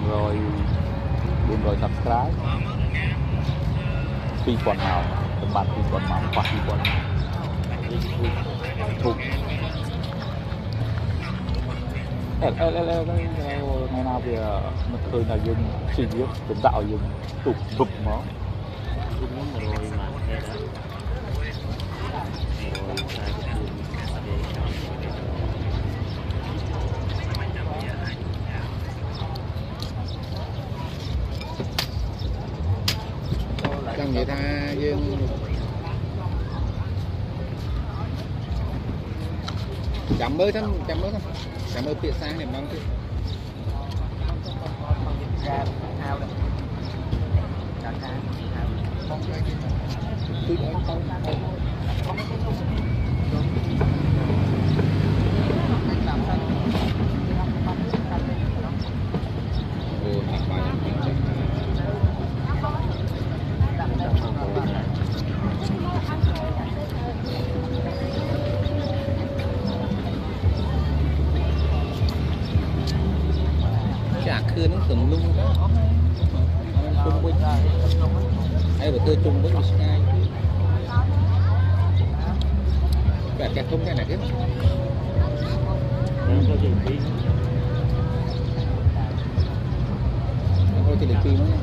400 subscribe 2000 nào tầm bản 2000 máu khoảng 2000 thuộc ngày nào thì mình khơi là dùng suy nghĩ chúng tạo dùng tục bụp máu rồi mà thế đó rồi sai cái chẳng vậy ta dương chậm mới thôi chậm mới phía sang này mong chứ ra ao đây chả khơi nó từng lung đó chung với hay là khơi chung với Sky cả cái không cái này hết thôi thì được phim nữa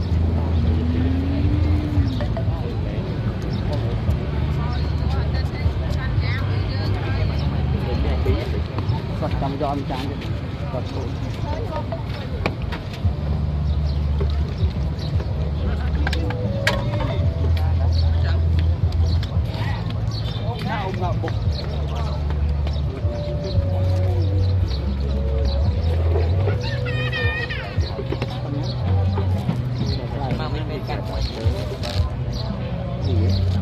còn cầm cho anh trang còn mà mình bị cắt gì